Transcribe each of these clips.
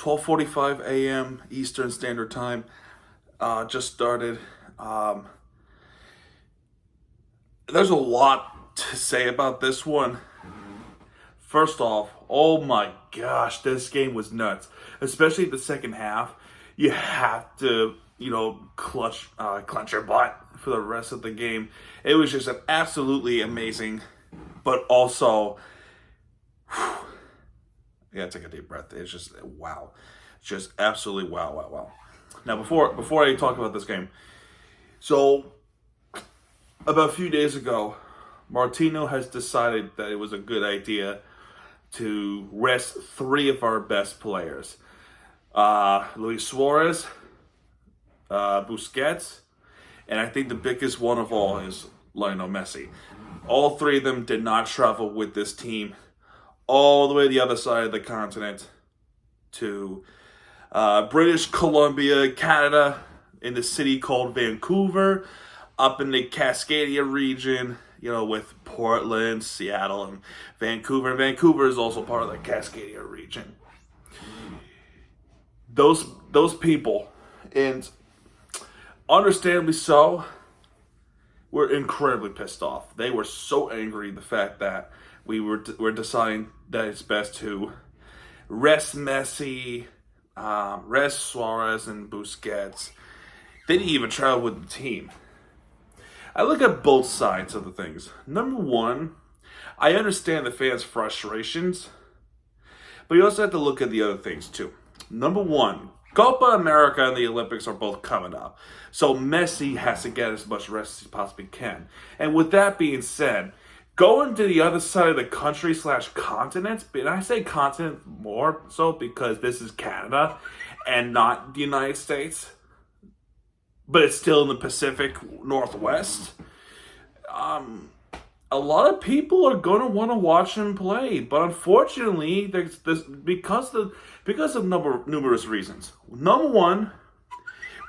12:45 a.m. Eastern Standard Time. Just started. There's a lot to say about this one. First off, oh my gosh, this game was nuts. Especially the second half. You have to, clench your butt for the rest of the game. It was just an absolutely amazing, but also, take a deep breath. It's just wow, just absolutely wow. Now, before I talk about this game, so about a few days ago, Martino has decided that it was a good idea to rest three of our best players. SUAREZ, BUSQUETS, and I think the biggest one of all is MESSI. All three of them did not travel with this team all the way to the other side of the continent to British Columbia, Canada, in the city called Vancouver, up in the Cascadia region, with Portland, Seattle, and Vancouver. Vancouver is also part of the Cascadia region. Those people, and understandably so, were incredibly pissed off. They were so angry the fact that we're deciding that it's best to rest MESSI, rest SUAREZ, and BUSQUETS. They didn't even travel with the team. I look at both sides of the things. Number one, I understand the fans' frustrations, but you also have to look at the other things too. Number one, Copa America and the Olympics are both coming up. So MESSI has to get as much rest as he possibly can. And with that being said, going to the other side of the country / continent, and I say continent more so because this is Canada and not the United States, but it's still in the Pacific Northwest. A lot of people are going to want to watch him play, but unfortunately, there's this because of numerous reasons. Number one,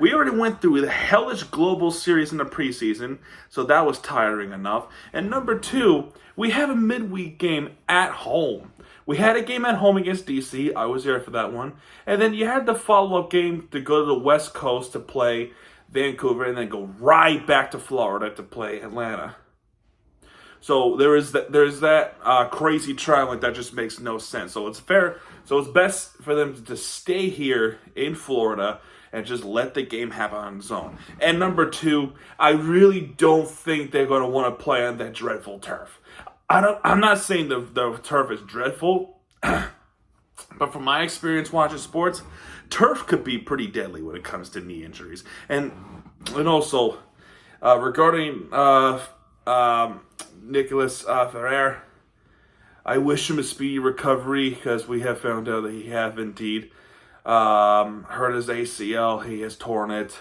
we already went through the hellish global series in the preseason, so that was tiring enough. And number two, we have a midweek game at home. We had a game at home against DC. I was there for that one. And then you had the follow-up game to go to the West Coast to play Vancouver and then go right back to Florida to play Atlanta. So there's that crazy traveling that just makes no sense. So it's best for them to stay here in Florida and just let the game happen on its own. And number two, I really don't think they're going to want to play on that dreadful turf. I'm not saying the turf is dreadful, but from my experience watching sports, turf could be pretty deadly when it comes to knee injuries. And also, regarding Nicolas Ferrer, I wish him a speedy recovery because we have found out that he have indeed hurt his ACL. He has torn it.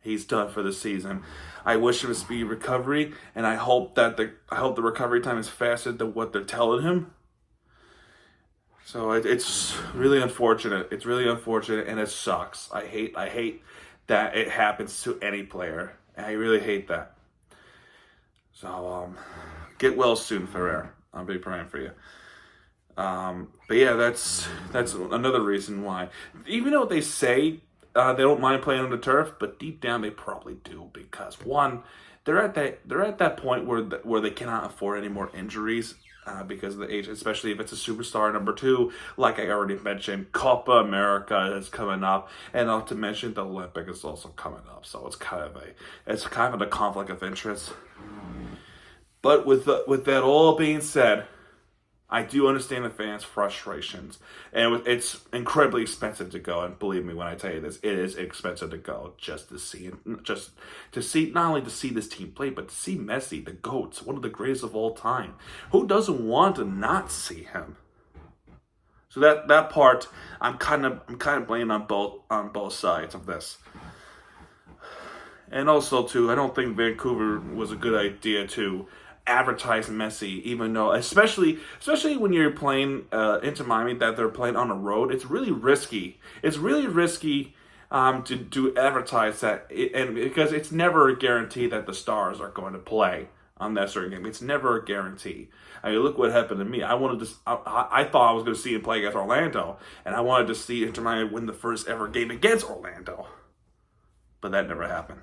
He's done for the season. I wish him a speedy recovery, and I hope the recovery time is faster than what they're telling him. So it's really unfortunate. It's really unfortunate, and it sucks. I hate that it happens to any player. I really hate that. So get well soon, Ferrer. I'll be praying for you. But yeah, that's another reason why. Even though they say they don't mind playing on the turf, but deep down they probably do, because one, they're at that point where they cannot afford any more injuries because of the age, especially if it's a superstar. Number two, like I already mentioned, Copa America is coming up, and not to mention the Olympic is also coming up. So it's kind of a conflict of interest. But with that all being said, I do understand the fans' frustrations, and it's incredibly expensive to go. And believe me when I tell you this, it is expensive to go just to see not only to see this team play, but to see MESSI, the GOAT, one of the greatest of all time. Who doesn't want to not see him? So that part, I'm kind of blaming on both sides of this. And also too, I don't think Vancouver was a good idea to advertise MESSI, even though, especially when you're playing into Miami, that they're playing on the road. It's really risky. It's really risky to advertise that, and because it's never a guarantee that the stars are going to play on that certain game. It's never a guarantee. I mean, look what happened to me. I thought I was going to see him play against Orlando, and I wanted to see Inter Miami win the first ever game against Orlando. But that never happened.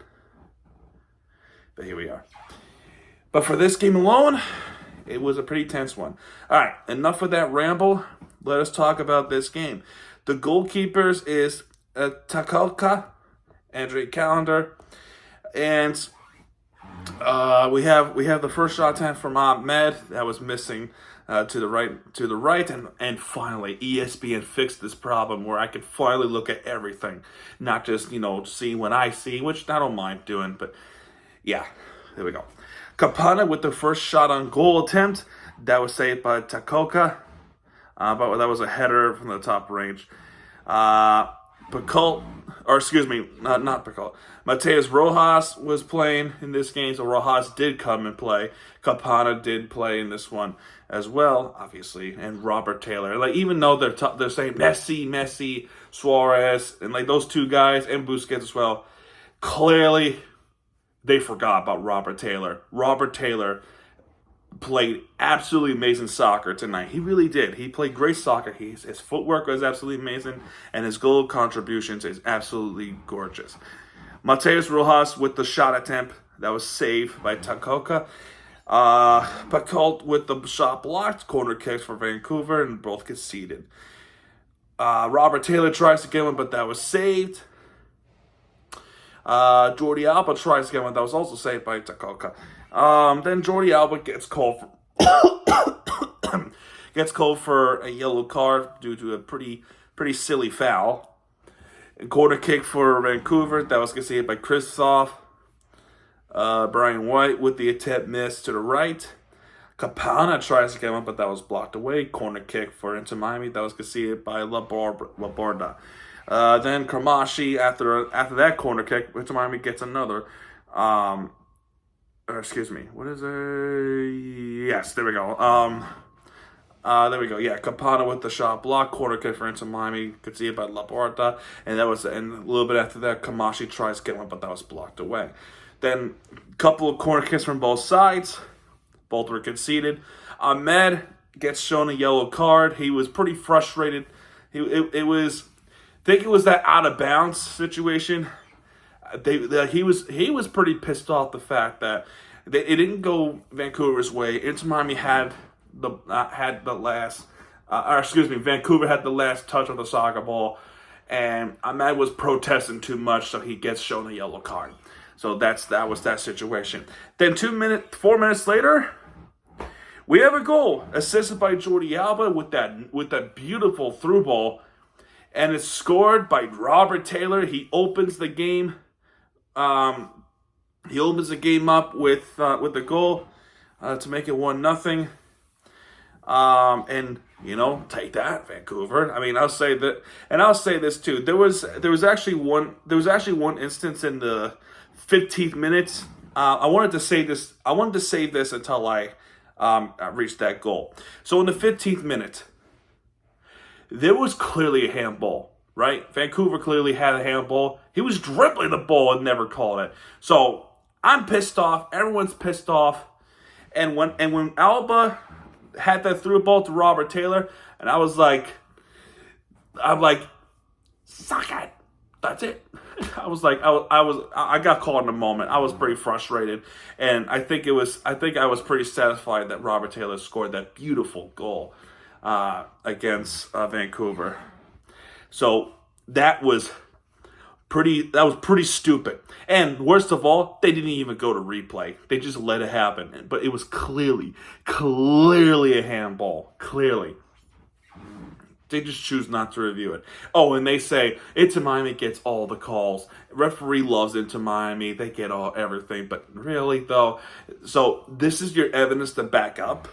But here we are. But for this game alone, it was a pretty tense one. All right, enough of that ramble. Let us talk about this game. The goalkeepers is Takolka, Andre Callender, and we have the first shot attempt from Ahmed that was missing to the right, and finally ESPN fixed this problem where I could finally look at everything, not just see what I see, which I don't mind doing, but yeah, there we go. Kapana with the first shot on goal attempt that was saved by Takolka, but that was a header from the top range. Not Picult. Mateus Rojas was playing in this game, so Rojas did come and play. Kapana did play in this one as well, obviously, and Robert Taylor. Like, even though they're saying MESSI, SUAREZ, and like those two guys, and Busquets as well, clearly they forgot about Robert Taylor. Robert Taylor played absolutely amazing soccer tonight. He really did. He played great soccer. His footwork was absolutely amazing, and his goal contributions is absolutely gorgeous. Mateus Rojas with the shot attempt that was saved by Takolka. Picult with the shot blocked, corner kicks for Vancouver, and both conceded. Robert Taylor tries to get one, but that was saved. Jordi Alba tries to get one, that was also saved by Takolka. Then Jordi Alba gets called for a yellow card due to a pretty silly foul. And corner kick for Vancouver that was conceded by Kristoff. Brian White with the attempt missed to the right. Kapana tries to get one, but that was blocked away. Corner kick for Inter Miami that was conceded by Laborda. Then Kramashi after that corner kick, Inter Miami gets another. Excuse me. What is it? Yes, there we go. There we go. Yeah, Kapana with the shot block, corner kick for Inter Miami, could see it by Laporta, and a little bit after that, Kamashi tries to get one, but that was blocked away. Then a couple of corner kicks from both sides, both were conceded. Ahmed gets shown a yellow card. He was pretty frustrated. I think it was that out of bounds situation. He was pretty pissed off the fact that it didn't go Vancouver's way. Inter Miami Vancouver had the last touch of the soccer ball, and Ahmed was protesting too much, so he gets shown a yellow card. So that was that situation. Then 4 minutes later, we have a goal assisted by Jordi Alba with that beautiful through ball, and it's scored by Robert Taylor. He opens the game. He opens the game up with the goal to make it 1-0. And take that, Vancouver. I mean, I'll say that, and I'll say this too. There was actually one instance in the 15th minute. I wanted to save this until I reached that goal. So in the 15th minute, there was clearly a handball, right? Vancouver clearly had a handball. He was dribbling the ball and never called it. So I'm pissed off. Everyone's pissed off. And when Alba had that through ball to Robert Taylor, and I'm like, suck it. That's it. I got caught in a moment. I was pretty frustrated, and I think I was pretty satisfied that Robert Taylor scored that beautiful goal against Vancouver. So that was pretty stupid. And worst of all, they didn't even go to replay. They just let it happen. But it was clearly a handball. Clearly. They just choose not to review it. Oh, and they say Inter Miami gets all the calls. Referee loves Inter Miami. They get everything. But really, though, so this is your evidence to back up.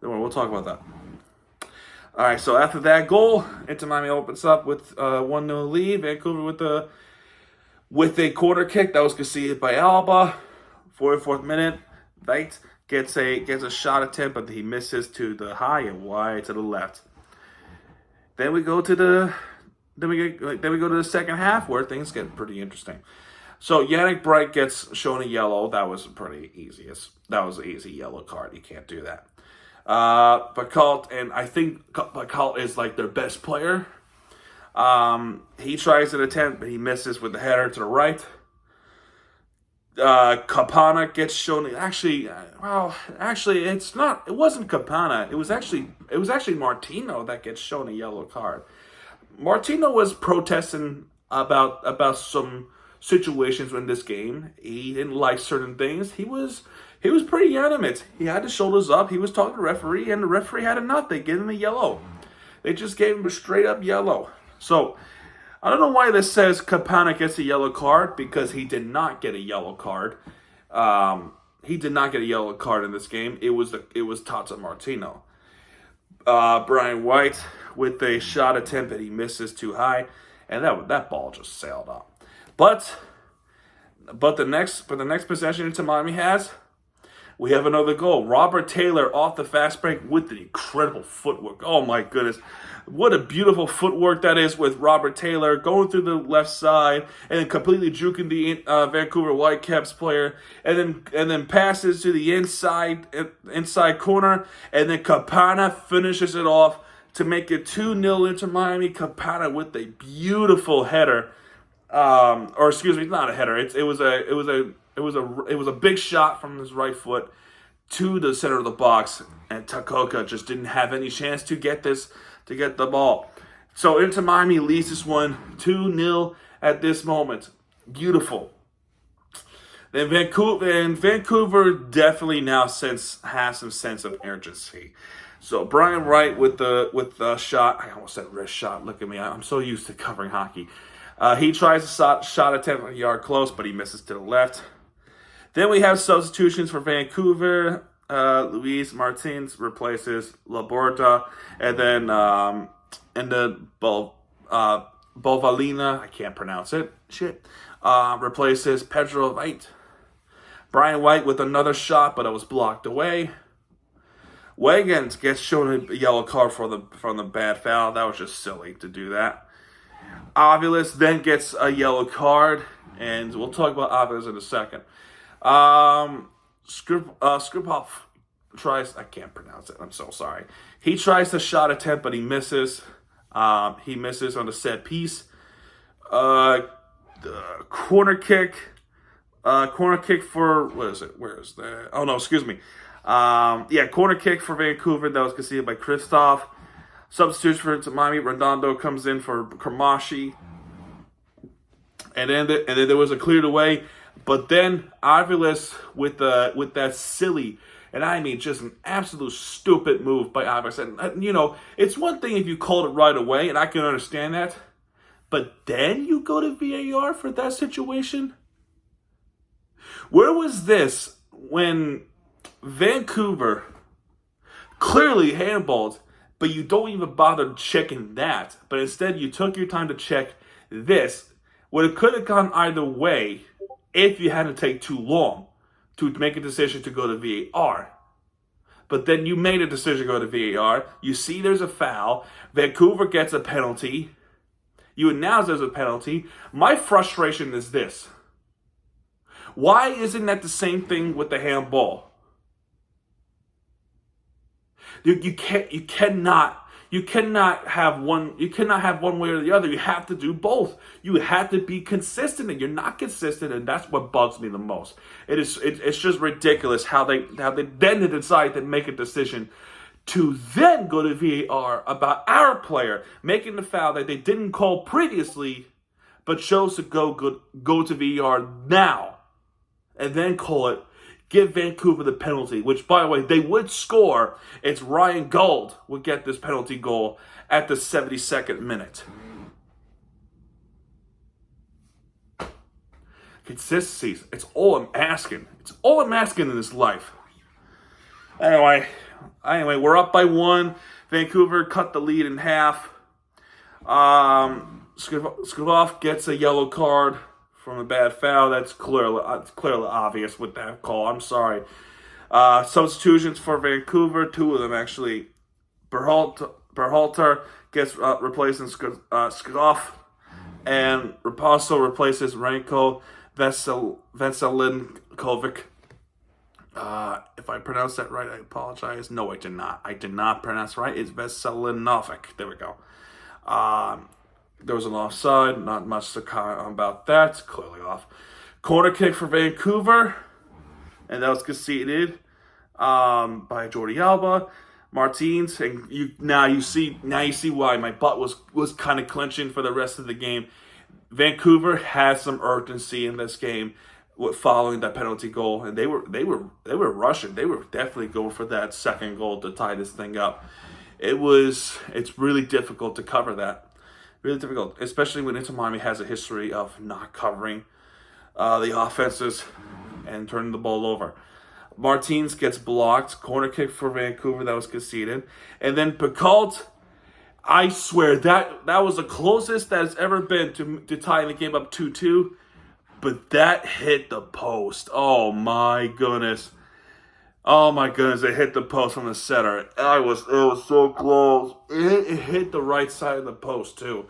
We'll talk about that. All right, so after that goal, Inter Miami opens up with 1-0 lead. Vancouver with a corner kick that was conceded by Alba. 44th minute, Veit gets a shot attempt, but he misses to the high and wide to the left. Then we go to the second half where things get pretty interesting. So Yannick Bright gets shown a yellow. That was pretty easy. That was an easy yellow card. You can't do that. Bacalt, and I think Bacalt is like their best player. He tries an attempt, but he misses with the header to the right. Kapana gets shown. Actually, it's not. It wasn't Kapana. It was actually Martino that gets shown a yellow card. Martino was protesting about some situations in this game. He didn't like certain things. He was pretty animate. He had his shoulders up. He was talking to the referee, and the referee had enough. They gave him a yellow. They just gave him a straight up yellow. So I don't know why this says Kapana gets a yellow card, because he did not get a yellow card. He did not get a yellow card in this game. It was Tata Martino. Brian White with a shot attempt that he misses too high, and that ball just sailed up. But the next possession Inter Miami has, we have another goal. Robert Taylor off the fast break with the incredible footwork. Oh my goodness. What a beautiful footwork that is with Robert Taylor going through the left side and then completely juking the Vancouver Whitecaps player, and then passes to the inside corner, and then Kapana finishes it off to make it 2-0 Inter Miami. Kapana with a beautiful header. Or excuse me, not a header. It was a big shot from his right foot to the center of the box, and Takoka just didn't have any chance to get the ball. So Inter Miami leads this one 2-0 at this moment. Beautiful. Then Vancouver definitely now has some sense of urgency. So Brian Wright with the shot. I almost said wrist shot. Look at me. I'm so used to covering hockey. He tries a shot attempt a yard close, but he misses to the left. Then we have substitutions for Vancouver. Luis Martins replaces Laborda, and then Bovalina, I can't pronounce it. Replaces Pedro White. Brian White with another shot, but it was blocked away. Wagons gets shown a yellow card from the bad foul. That was just silly to do that. Aviles then gets a yellow card, and we'll talk about Aviles in a second. Skripov tries, I can't pronounce it, I'm so sorry. He tries the shot attempt, but he misses. He misses on the set piece. The corner kick for, what is it? Where is that? Oh, no, excuse me. Corner kick for Vancouver. That was conceded by Kristoff. Substitution for Inter Miami. Redondo comes in for Kramashi. And then there was a cleared away. But then Aviles with that silly, and I mean just an absolute stupid move by Aviles. And it's one thing if you called it right away, and I can understand that. But then you go to VAR for that situation? Where was this when Vancouver clearly handballed, but you don't even bother checking that? But instead you took your time to check this, when it could have gone either way if you had to take too long to make a decision to go to VAR. But then you made a decision to go to VAR. You see there's a foul. Vancouver gets a penalty. You announce there's a penalty. My frustration is this. Why isn't that the same thing with the handball? You cannot have one way or the other. You have to do both. You have to be consistent, and you're not consistent, and that's what bugs me the most. It's just ridiculous how they then decide to make a decision to then go to VAR about our player making the foul that they didn't call previously, but chose to go to VAR now, and then call it. Give Vancouver the penalty, which, by the way, they would score. It's Ryan Gould would get this penalty goal at the 72nd minute. Consistency. It's all I'm asking. It's all I'm asking in this life. Anyway, we're up by 1. Vancouver cut the lead in half. Skripov gets a yellow card from a bad foul. That's clearly obvious with that call. I'm sorry. Substitutions for Vancouver, 2 of them actually. Berhalter gets replacing Skripov, and Raposo replaces Renko. Veselinkovic. If I pronounced that right, I apologize. No, I did not. I did not pronounce right. It's Veselinovic. There we go. There was an offside. Not much to comment about that. It's clearly off. Corner kick for Vancouver, and that was conceded by Jordi Alba. Martins, and you see why my butt was kind of clenching for the rest of the game. Vancouver had some urgency in this game following that penalty goal, and they were rushing. They were definitely going for that second goal to tie this thing up. It's really difficult to cover that. Really difficult, especially when Inter Miami has a history of not covering the offenses and turning the ball over. Martins gets blocked. Corner kick for Vancouver that was conceded. And then Picault, I swear, that was the closest that has ever been to tying the game up 2-2. But that hit the post. Oh my goodness. It hit the post from the center. It was so close. It hit the right side of the post too.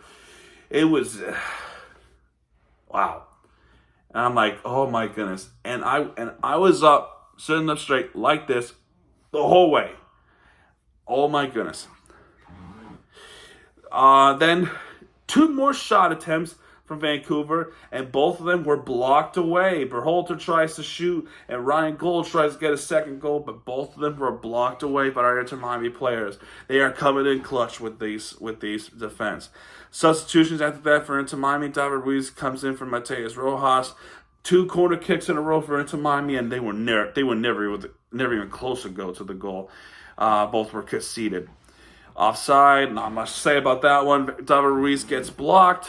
It was wow. And I'm like, oh my goodness. And I was up, sitting up straight like this the whole way. Oh my goodness. Then 2 more shot attempts from Vancouver, and both of them were blocked away. Berhalter tries to shoot, and Ryan Gold tries to get a second goal, but both of them were blocked away by our Inter Miami players. They are coming in clutch with these defense. Substitutions after that for Inter Miami. David Ruiz comes in for Mateus Rojas. 2 corner kicks in a row for Inter Miami, and they were never even close to go to the goal. Both were conceded. Offside, not much to say about that one. David Ruiz gets blocked.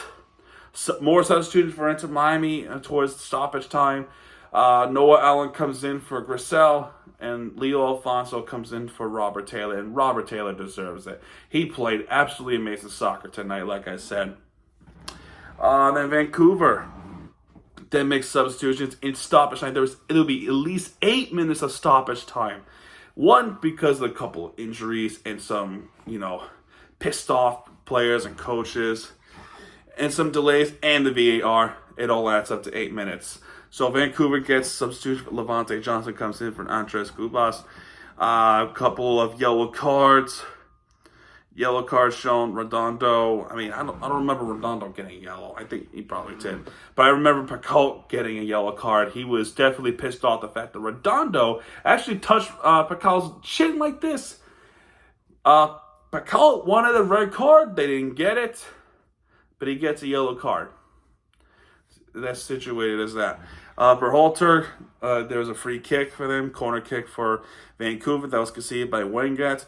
More substitutions for Inter Miami towards stoppage time. Noah Allen comes in for Grissel, and Leo Alfonso comes in for Robert Taylor, and Robert Taylor deserves it. He played absolutely amazing soccer tonight, like I said. Then Vancouver then makes substitutions in stoppage time. It'll be at least 8 minutes of stoppage time. One, because of a couple of injuries and some, pissed off players and coaches, and some delays, and the VAR. It all adds up to 8 minutes. So Vancouver gets substitution. Levante Johnson comes in for Andres Gubas. A couple of yellow cards. Yellow card shown. Redondo. I don't remember Redondo getting yellow. I think he probably did. But I remember Picault getting a yellow card. He was definitely pissed off the fact that Redondo actually touched Picault's chin like this. Picault wanted a red card. They didn't get it. But he gets a yellow card. That's situated as that. Berhalter, there was a free kick for them. Corner kick for Vancouver. That was conceded by Wengat.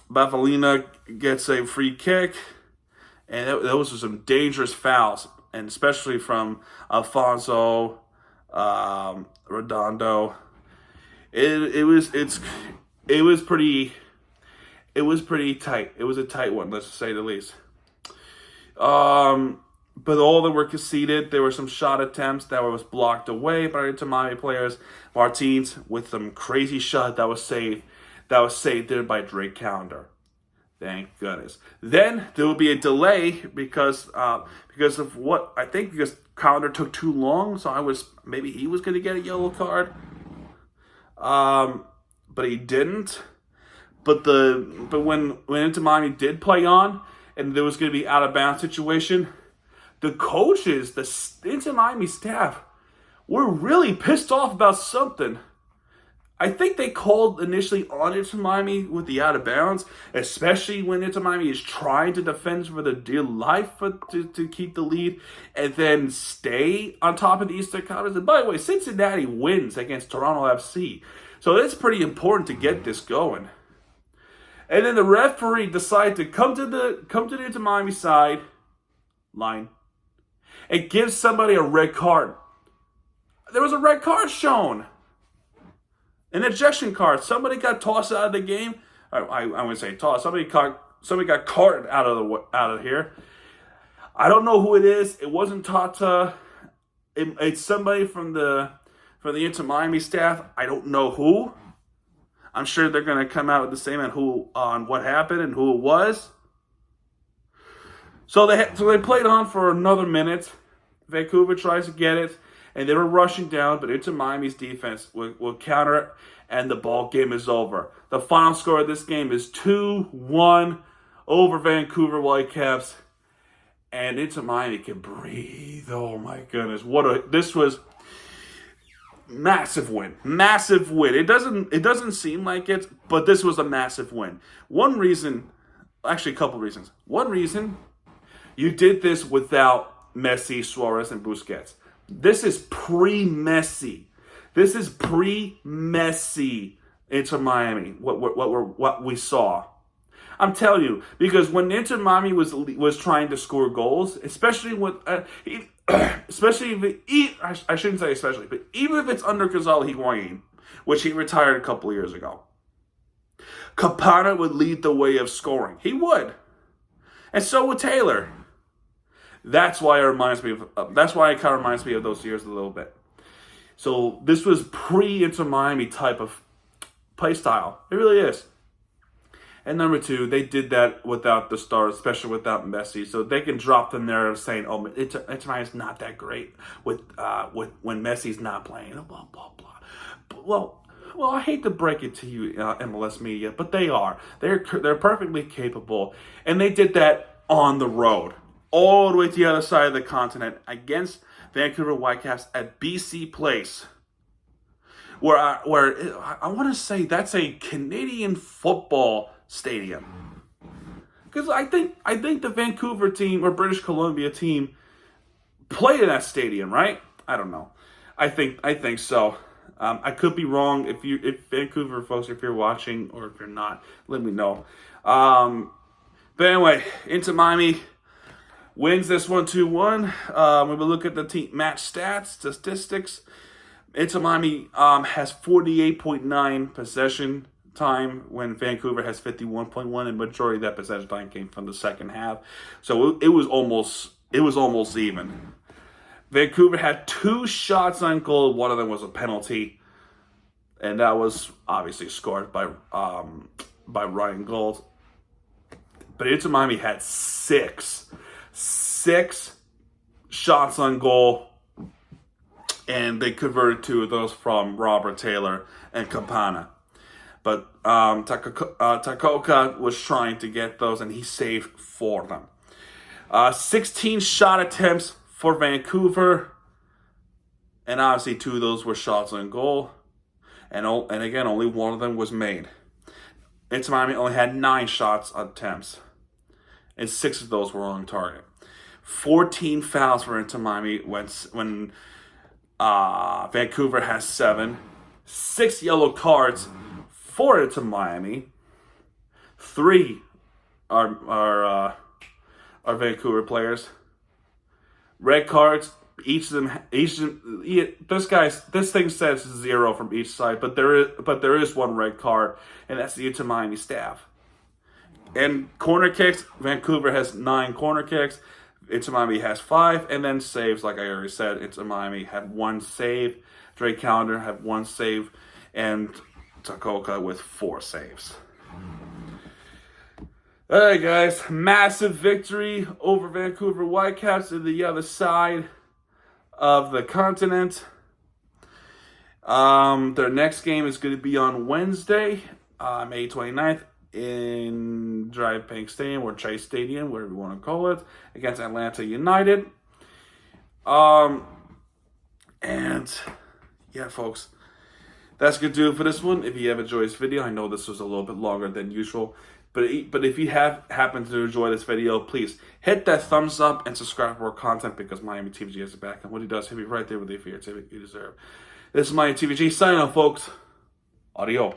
Bafalina gets a free kick. And those were some dangerous fouls. And especially from Alfonso, Redondo. It was pretty tight. It was a tight one, let's say the least. But all of them were conceded. There were some shot attempts that was blocked away by Inter Miami players. Martins with some crazy shot that was saved. That was saved there by Drake Callender. Thank goodness. Then there will be a delay because of what I think because Callender took too long. So maybe he was going to get a yellow card. But he didn't. But when Inter Miami did play on, and there was going to be out of bounds situation, the coaches, the Inter Miami staff, were really pissed off about something. I think they called initially on Inter Miami with the out of bounds, especially when Inter Miami is trying to defend for their dear life to keep the lead and then stay on top of the Eastern Conference. And by the way, Cincinnati wins against Toronto FC. So it's pretty important to get this going. And then the referee decided to come to the Inter Miami side line and give somebody a red card. There was a red card shown. An ejection card. Somebody got tossed out of the game. I wouldn't say tossed. Somebody got carted out of here. I don't know who it is. It wasn't Tata. It's somebody from the Inter Miami staff. I don't know who. I'm sure they're going to come out with the same on what happened and who it was. So they played on for another minute, Vancouver tries to get it, and they were rushing down, but Inter Miami's defense will counter it, and the ball game is over. The final score of this game is 2-1 over Vancouver Whitecaps, and Inter Miami can breathe. Oh my goodness, this was massive win. Massive win. It doesn't seem like it, but this was a massive win. One reason, actually a couple reasons. One reason, you did this without MESSI, SUAREZ, and BUSQUETS. This is pre-MESSI. This is pre-MESSI Inter Miami. What we saw. I'm telling you, because when Inter Miami was trying to score goals, especially with especially if I shouldn't say especially, but even if it's under Gonzalo Higuain, which he retired a couple of years ago, Campana would lead the way of scoring. He would, and so would Taylor. That's why it reminds me of. That's why it kind of reminds me of those years a little bit. So this was pre-Inter Miami type of play style. It really is. And number two, they did that without the stars, especially without MESSI, so they can drop the narrative saying, "Oh, Inter Miami's not that great with when MESSI's not playing." Blah blah blah. Well, I hate to break it to you, MLS media, but they are. They're perfectly capable, and they did that on the road, all the way to the other side of the continent against Vancouver Whitecaps at BC Place, where I want to say that's a Canadian football stadium, because I think the Vancouver team or British Columbia team played in that stadium, right? I don't know. I think so. I could be wrong. If Vancouver folks, if you're watching or if you're not, let me know. But anyway, Inter Miami wins this one 2-1. When we look at the team match statistics, Inter Miami has 48.9 possession time when Vancouver has 51.1, and majority of that possession time came from the second half. So it was almost even. Vancouver had 2 shots on goal. One of them was a penalty, and that was obviously scored by Ryan Gold. But Inter Miami had 6 shots on goal, and they converted 2 of those from Robert Taylor and Campana. But Takoka was trying to get those, and he saved 4 of them. 16 shot attempts for Vancouver, and obviously 2 of those were shots on goal. And again, only 1 of them was made. Inter Miami only had 9 shots attempts, and 6 of those were on target. 14 fouls for Inter Miami when Vancouver has 7. 6 yellow cards for Inter Miami. 3 are Vancouver players. Red cards, each of them. This thing says 0 from each side, but there is 1 red card, and that's the Inter Miami staff. And corner kicks, Vancouver has 9 corner kicks. Inter Miami has 5, and then saves, like I already said, Inter Miami had 1 save. Drake Callender had 1 save, and Takoka with 4 saves. Alright guys, massive victory over Vancouver Whitecaps in the other side of the continent. Their next game is going to be on Wednesday, May 29th, in Drive Bank Stadium or Chase Stadium, whatever you want to call it, against Atlanta United. And yeah, folks, that's going to do it for this one. If you have enjoyed this video, I know this was a little bit longer than usual, but if you happen to enjoy this video, please hit that thumbs up and subscribe for more content, because Miami TVG has it back, and what he does, he'll be right there with you for your activity you deserve. This is Miami TVG signing off, folks. Adios.